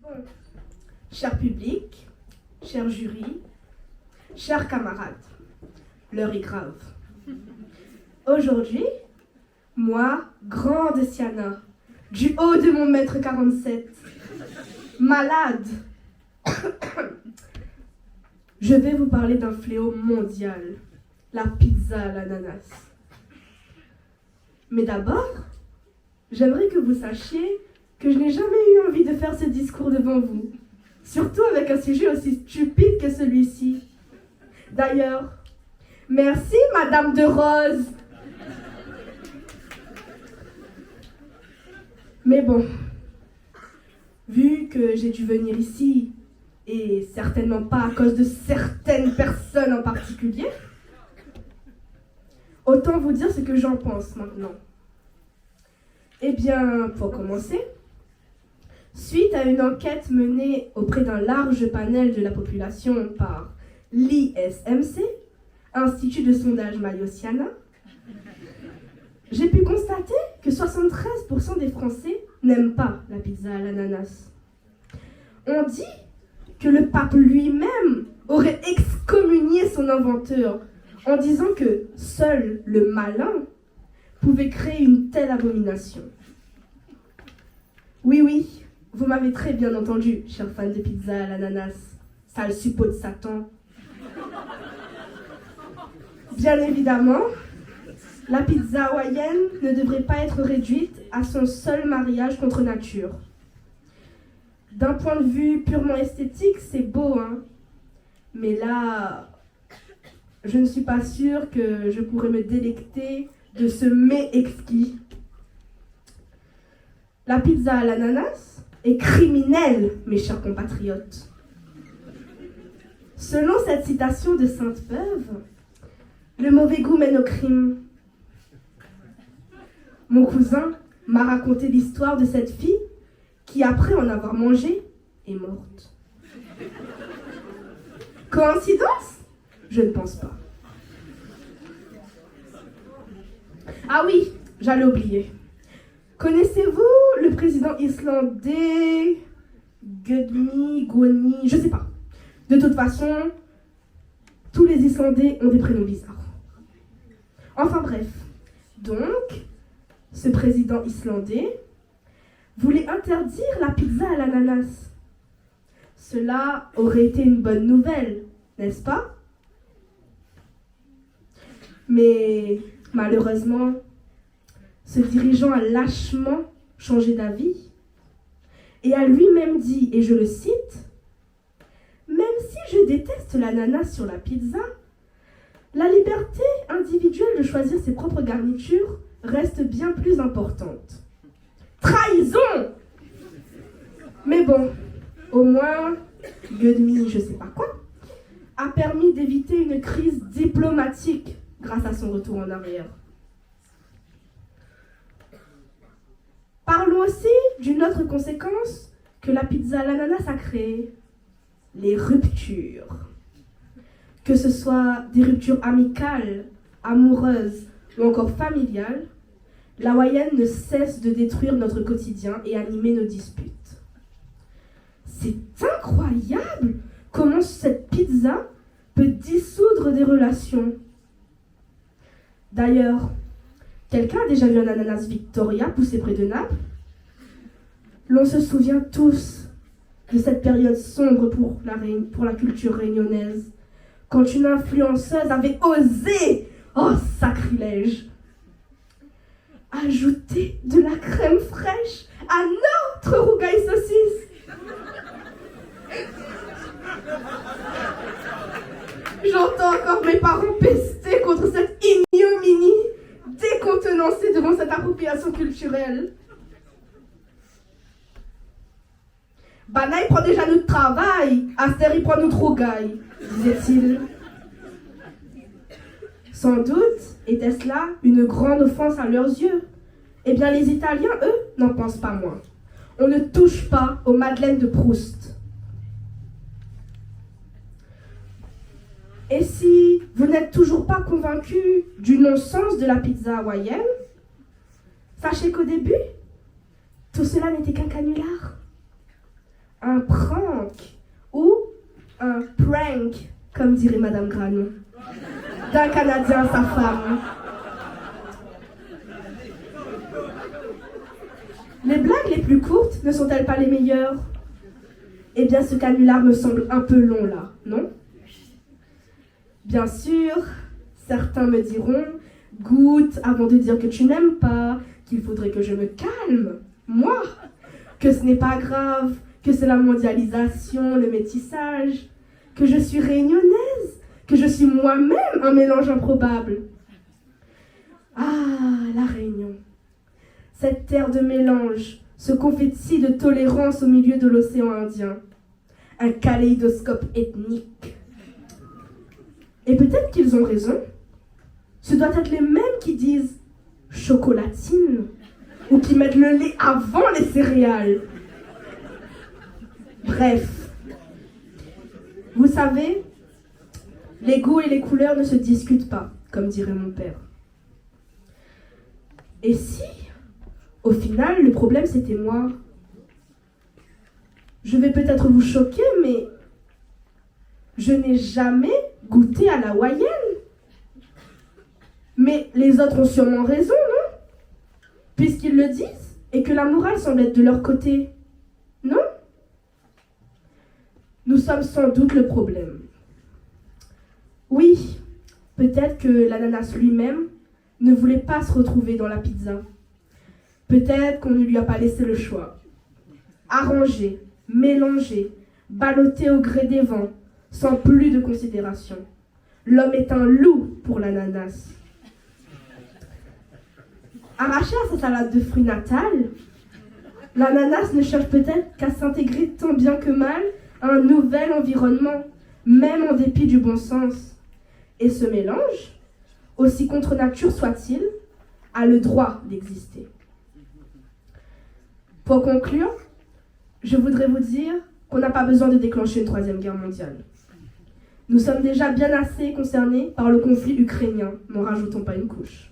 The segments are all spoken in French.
Bon. Cher public, cher jury, chers camarades, l'heure est grave. Aujourd'hui, moi, grande Siana, du haut de mon mètre 47, malade, je vais vous parler d'un fléau mondial, la pizza à l'ananas. Mais d'abord, j'aimerais que vous sachiez que je n'ai jamais eu envie de faire ce discours devant vous, surtout avec un sujet aussi stupide que celui-ci. D'ailleurs, merci Madame de Rose. Mais bon, vu que j'ai dû venir ici, et certainement pas à cause de certaines personnes en particulier, autant vous dire ce que j'en pense maintenant. Eh bien, pour commencer, suite à une enquête menée auprès d'un large panel de la population par l'ISMC, Institut de sondage Mayo-Siana, j'ai pu constater que 73% des Français n'aiment pas la pizza à l'ananas. On dit que le pape lui-même aurait excommunié son inventeur en disant que seul le malin pouvait créer une telle abomination. Oui, vous m'avez très bien entendu, chers fans de pizza à l'ananas, sale suppôt de Satan. Bien évidemment, la pizza hawaïenne ne devrait pas être réduite à son seul mariage contre nature. D'un point de vue purement esthétique, c'est beau, hein. Mais là, je ne suis pas sûre que je pourrais me délecter de ce mets exquis. La pizza à l'ananas est criminelle, mes chers compatriotes. Selon cette citation de Sainte-Beuve, le mauvais goût mène au crime. Mon cousin m'a raconté l'histoire de cette fille qui, après en avoir mangé, est morte. Coïncidence? Je ne pense pas. Ah oui, j'allais oublier. Connaissez-vous le président islandais Gudni, je sais pas. De toute façon, tous les Islandais ont des prénoms bizarres. Enfin bref, donc, ce président islandais voulait interdire la pizza à l'ananas. Cela aurait été une bonne nouvelle, n'est-ce pas? Mais malheureusement, ce dirigeant a lâchement changé d'avis et a lui-même dit, et je le cite, « Même si je déteste l'ananas sur la pizza, la liberté individuelle de choisir ses propres garnitures reste bien plus importante. » Trahison! Mais bon, au moins, Gudmi, je sais pas quoi, a permis d'éviter une crise diplomatique grâce à son retour en arrière. Parlons aussi d'une autre conséquence que la pizza à l'ananas a créée, les ruptures. Que ce soit des ruptures amicales, amoureuses ou encore familiales, la hawaïenne ne cesse de détruire notre quotidien et animer nos disputes. C'est incroyable comment cette pizza peut dissoudre des relations. D'ailleurs, quelqu'un a déjà vu un ananas Victoria pousser près de Naples? L'on se souvient tous de cette période sombre pour la culture réunionnaise, quand une influenceuse avait osé, oh sacrilège, ajouter de la crème fraîche à notre rougail saucisse. J'entends encore mes parents pester contre cette ignominie, décontenancée devant cette appropriation culturelle. Bana, il prend déjà notre travail, Aster, il prend notre rougail, disait-il. Sans doute était-ce là une grande offense à leurs yeux. Eh bien, les Italiens, eux, n'en pensent pas moins. On ne touche pas aux madeleines de Proust. Et si vous n'êtes toujours pas convaincu du non-sens de la pizza hawaïenne, sachez qu'au début, tout cela n'était qu'un canular. un prank ou un prank, comme dirait Madame Granon, d'un Canadien à sa femme. Les blagues les plus courtes ne sont-elles pas les meilleures? Eh bien, ce canular me semble un peu long là, non? Bien sûr, certains me diront, goûte avant de dire que tu n'aimes pas, qu'il faudrait que je me calme, moi, que ce n'est pas grave, que c'est la mondialisation, le métissage, que je suis réunionnaise, que je suis moi-même un mélange improbable. Ah, la Réunion, cette terre de mélange, ce confetti de tolérance au milieu de l'océan Indien, un kaléidoscope ethnique. Et peut-être qu'ils ont raison. Ce doit être les mêmes qui disent chocolatine ou qui mettent le lait avant les céréales. Bref, vous savez, les goûts et les couleurs ne se discutent pas, comme dirait mon père. Et si, au final, le problème c'était moi? Je vais peut-être vous choquer, mais je n'ai jamais goûté à la hawaïenne. Mais les autres ont sûrement raison, non? Puisqu'ils le disent et que la morale semble être de leur côté. Non? Nous sommes sans doute le problème. Oui, peut-être que l'ananas lui-même ne voulait pas se retrouver dans la pizza. Peut-être qu'on ne lui a pas laissé le choix. Arranger, mélanger, balloter au gré des vents, sans plus de considération. L'homme est un loup pour l'ananas. Arraché à sa salade de fruits natale, l'ananas ne cherche peut-être qu'à s'intégrer tant bien que mal à un nouvel environnement, même en dépit du bon sens. Et ce mélange, aussi contre nature soit-il, a le droit d'exister. Pour conclure, je voudrais vous dire qu'on n'a pas besoin de déclencher une troisième guerre mondiale. Nous sommes déjà bien assez concernés par le conflit ukrainien, n'en rajoutons pas une couche.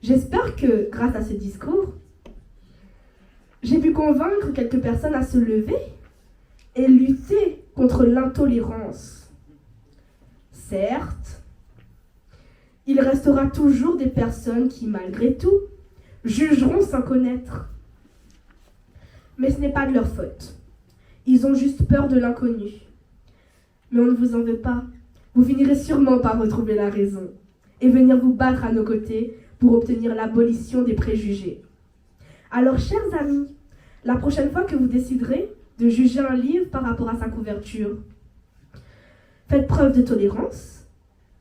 J'espère que, grâce à ce discours, j'ai pu convaincre quelques personnes à se lever et lutter contre l'intolérance. Certes, il restera toujours des personnes qui, malgré tout, jugeront sans connaître. Mais ce n'est pas de leur faute. Ils ont juste peur de l'inconnu. Mais on ne vous en veut pas. Vous finirez sûrement par retrouver la raison et venir vous battre à nos côtés pour obtenir l'abolition des préjugés. Alors, chers amis, la prochaine fois que vous déciderez de juger un livre par rapport à sa couverture, faites preuve de tolérance,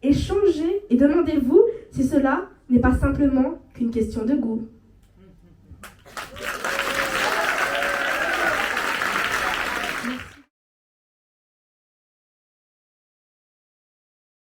échangez et demandez-vous si cela n'est pas simplement qu'une question de goût.